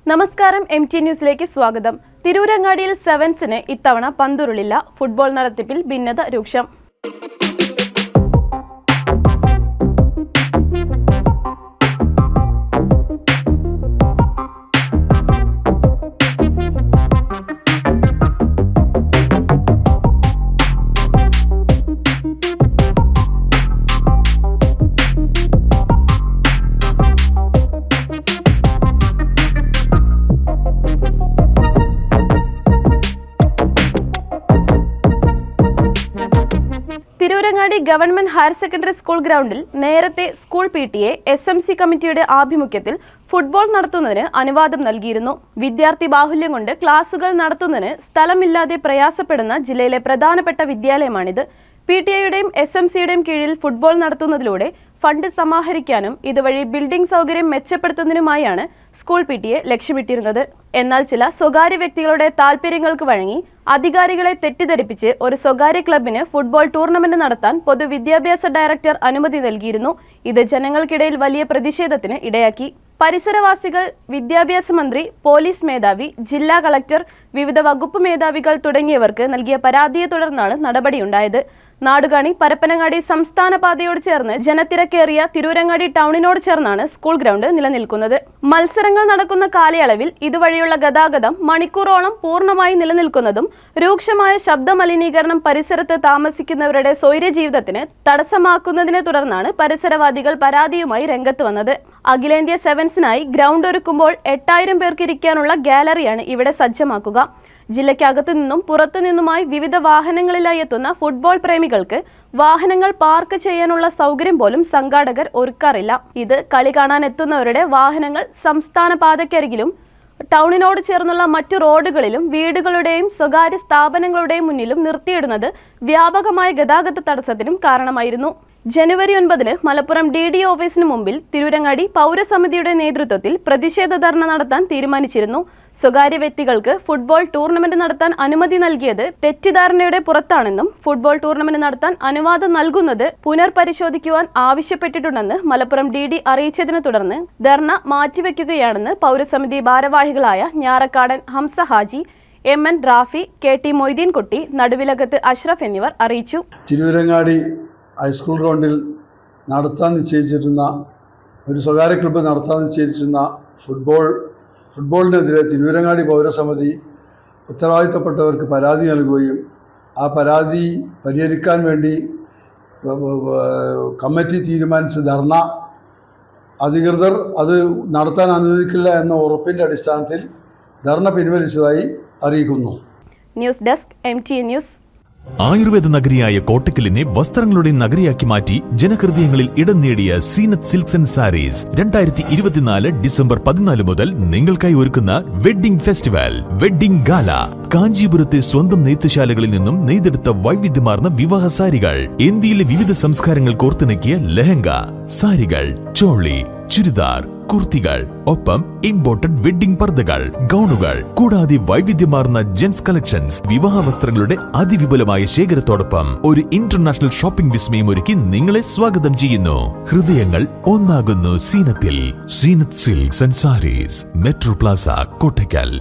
നമസ്കാരം, MT ന്യൂസിലേക്ക് സ്വാഗതം. തിരൂരങ്ങാടിയിൽ സെവൻസിന് ഇത്തവണ പന്തുരുളില്ല. ഫുട്ബോൾ നടത്തിപ്പിൽ ഭിന്നത രൂക്ഷം. Tirurangadi government higher secondary school ഗ്രൗണ്ടിൽ നേരത്തെ സ്കൂൾ PTA SMC കമ്മിറ്റിയുടെ ആഭിമുഖ്യത്തിൽ ഫുട്ബോൾ നടത്തുന്നതിന് അനുവാദം നൽകിയിരുന്നു. വിദ്യാർത്ഥി ബാഹുല്യം കൊണ്ട് ക്ലാസുകൾ നടത്തുന്നതിന് സ്ഥലമില്ലാതെ പ്രയാസപ്പെടുന്ന ജില്ലയിലെ പ്രധാനപ്പെട്ട വിദ്യാലയമാണിത്. PTA-യുടെയും SMC-യുടെയും കീഴിൽ ഫുട്ബോൾ നടത്തുന്നതിലൂടെ ഫണ്ട് സമാഹരിക്കാനും ഇതുവഴി ബിൽഡിംഗ് സൗകര്യം മെച്ചപ്പെടുത്തുന്നതിനുമായാണ് സ്കൂൾ PTA ലക്ഷ്യമിട്ടിരുന്നത്. എന്നാൽ ചില സ്വകാര്യ വ്യക്തികളുടെ താൽപര്യങ്ങൾക്ക് വഴങ്ങി അധികാരികളെ തെറ്റിദ്ധരിപ്പിച്ച് ഒരു സ്വകാര്യ ക്ലബിന് ഫുട്ബോൾ ടൂർണമെന്റ് നടത്താൻ പൊതുവിദ്യാഭ്യാസ ഡയറക്ടർ അനുമതി നൽകിയിരുന്നു. ഇത് ജനങ്ങൾക്കിടയിൽ വലിയ പ്രതിഷേധത്തിന് ഇടയാക്കി. പരിസരവാസികൾ, വിദ്യാഭ്യാസ മന്ത്രി, പോലീസ് മേധാവി, ജില്ലാ കളക്ടർ, വിവിധ വകുപ്പ് മേധാവികൾ തുടങ്ങിയവർക്ക് നൽകിയ പരാതിയെ തുടർന്നാണ് നടപടിയുണ്ടായത്. നാടുകാണി പരപ്പനങ്ങാടി സംസ്ഥാന പാതയോട് ചേർന്ന് ജനത്തിരക്കേറിയ തിരൂരങ്ങാടി ടൗണിനോട് ചേർന്നാണ് സ്കൂൾ ഗ്രൗണ്ട് നിലനിൽക്കുന്നത്. മത്സരങ്ങൾ നടക്കുന്ന കാലയളവിൽ ഇതുവഴിയുള്ള ഗതാഗതം മണിക്കൂറോളം പൂർണ്ണമായി നിലനിൽക്കുന്നതും രൂക്ഷമായ ശബ്ദ മലിനീകരണം പരിസരത്ത് താമസിക്കുന്നവരുടെ സ്വൈര്യ ജീവിതത്തിന് തടസ്സമാക്കുന്നതിനെ തുടർന്നാണ് പരിസരവാദികൾ പരാതിയുമായി രംഗത്ത് വന്നത്. അഖിലേന്ത്യാ സെവൻസിനായി ഗ്രൗണ്ട് ഒരുക്കുമ്പോൾ 8000 പേർക്ക് ഇരിക്കാനുള്ള ഗാലറിയാണ് ഇവിടെ സജ്ജമാക്കുക. ജില്ലയ്ക്കകത്തു നിന്നും പുറത്തു നിന്നുമായി വിവിധ വാഹനങ്ങളിലായി എത്തുന്ന ഫുട്ബോൾ പ്രേമികൾക്ക് വാഹനങ്ങൾ പാർക്ക് ചെയ്യാനുള്ള സൗകര്യം പോലും സംഘാടകർ ഒരുക്കാറില്ല. ഇത് കളി കാണാൻ എത്തുന്നവരുടെ വാഹനങ്ങൾ സംസ്ഥാന പാതയ്ക്കരികിലും ടൗണിനോട് ചേർന്നുള്ള മറ്റു റോഡുകളിലും വീടുകളുടെയും സ്വകാര്യ സ്ഥാപനങ്ങളുടെയും മുന്നിലും നിർത്തിയിടുന്നത് വ്യാപകമായ ഗതാഗത തടസ്സത്തിനും കാരണമായിരുന്നു. ജനുവരി 9 മലപ്പുറം DDO ഓഫീസിന് മുമ്പിൽ തിരൂരങ്ങാടി പൗരസമിതിയുടെ നേതൃത്വത്തിൽ പ്രതിഷേധ ധർണ നടത്താൻ തീരുമാനിച്ചിരുന്നു. സ്വകാര്യ വ്യക്തികൾക്ക് ഫുട്ബോൾ ടൂർണമെന്റ് നടത്താൻ അനുമതി നൽകിയത് തെറ്റിദ്ധാരണയുടെ പുറത്താണെന്നും ഫുട്ബോൾ ടൂർണമെന്റ് നടത്താൻ അനുവാദം നൽകുന്നത് പുനർപരിശോധിക്കുവാൻ ആവശ്യപ്പെട്ടിട്ടുണ്ടെന്ന് മലപ്പുറം DD അറിയിച്ചതിനെ തുടർന്ന് ധർണ മാറ്റിവെക്കുകയാണെന്ന് പൗരസമിതി ഭാരവാഹികളായ ഞാറക്കാടൻ ഹംസ ഹാജി, MN റാഫി, KT മൊയ്തീൻകുട്ടി, നടുവിലകത്ത് അഷ്റഫ് എന്നിവർ അറിയിച്ചു. തിരൂരങ്ങാടി ഹൈസ്കൂൾ ഗ്രൗണ്ടിൽ നടത്താൻ നിശ്ചയിച്ചിരുന്ന ഒരു സ്വകാര്യ ക്ലബ്ബ് നടത്താൻ നിശ്ചയിച്ചിരുന്ന ഫുട്ബോളിനെതിരെ തിരൂരങ്ങാടി പൗരസമിതി ഉത്തരവാദിത്തപ്പെട്ടവർക്ക് പരാതി നൽകുകയും ആ പരാതി പരിഹരിക്കാൻ വേണ്ടി കമ്മിറ്റി തീരുമാനിച്ച ധർണ അധികൃതർ അത് നടത്താൻ അനുവദിക്കില്ല എന്ന ഉറപ്പിൻ്റെ അടിസ്ഥാനത്തിൽ ധർണ പിൻവലിച്ചതായി അറിയിക്കുന്നു. News desk, MT news. Ayurveda നഗരിയായ കോട്ടക്കലിനെ വസ്ത്രങ്ങളുടെ നഗരിയാക്കി മാറ്റി ജനഹൃദയങ്ങളിൽ ഇടം നേടിയ Zeenath silks and sarees 2024 December 14 മുതൽ നിങ്ങൾക്കായി ഒരുക്കുന്ന വെഡ്ഡിംഗ് ഫെസ്റ്റിവൽ, വെഡ്ഡിംഗ് ഗാല. കാഞ്ചീപുരത്തെ സ്വന്തം നെയ്ത്തുശാലകളിൽ നിന്നും നെയ്തെടുത്ത വൈവിധ്യമാർന്ന വിവാഹ സാരികൾ, ഇന്ത്യയിലെ വിവിധ സംസ്കാരങ്ങൾ കോർത്തിണക്കിയ ലെഹങ്ക, സാരികൾ, ചോളി, ചുരിദാർ, കുർത്തികൾ, ഒപ്പം ഇമ്പോർട്ടഡ് വെഡ്ഡിംഗ് പർദ്ദകൾ, ഗൗണുകൾ, കൂടാതെ വൈവിധ്യമാർന്ന ജെൻസ് കളക്ഷൻസ്, വിവാഹ വസ്ത്രങ്ങളുടെ അതിവിപുലമായ ശേഖരത്തോടൊപ്പം ഒരു ഇന്റർനാഷണൽ ഷോപ്പിംഗ് വിസ്മയം ഒരുക്കി നിങ്ങളെ സ്വാഗതം ചെയ്യുന്നു. ഹൃദയങ്ങൾ ഒന്നാകുന്നു സീനത്തിൽ. Zeenath silks and sarees, metro plaza, Kottakkal.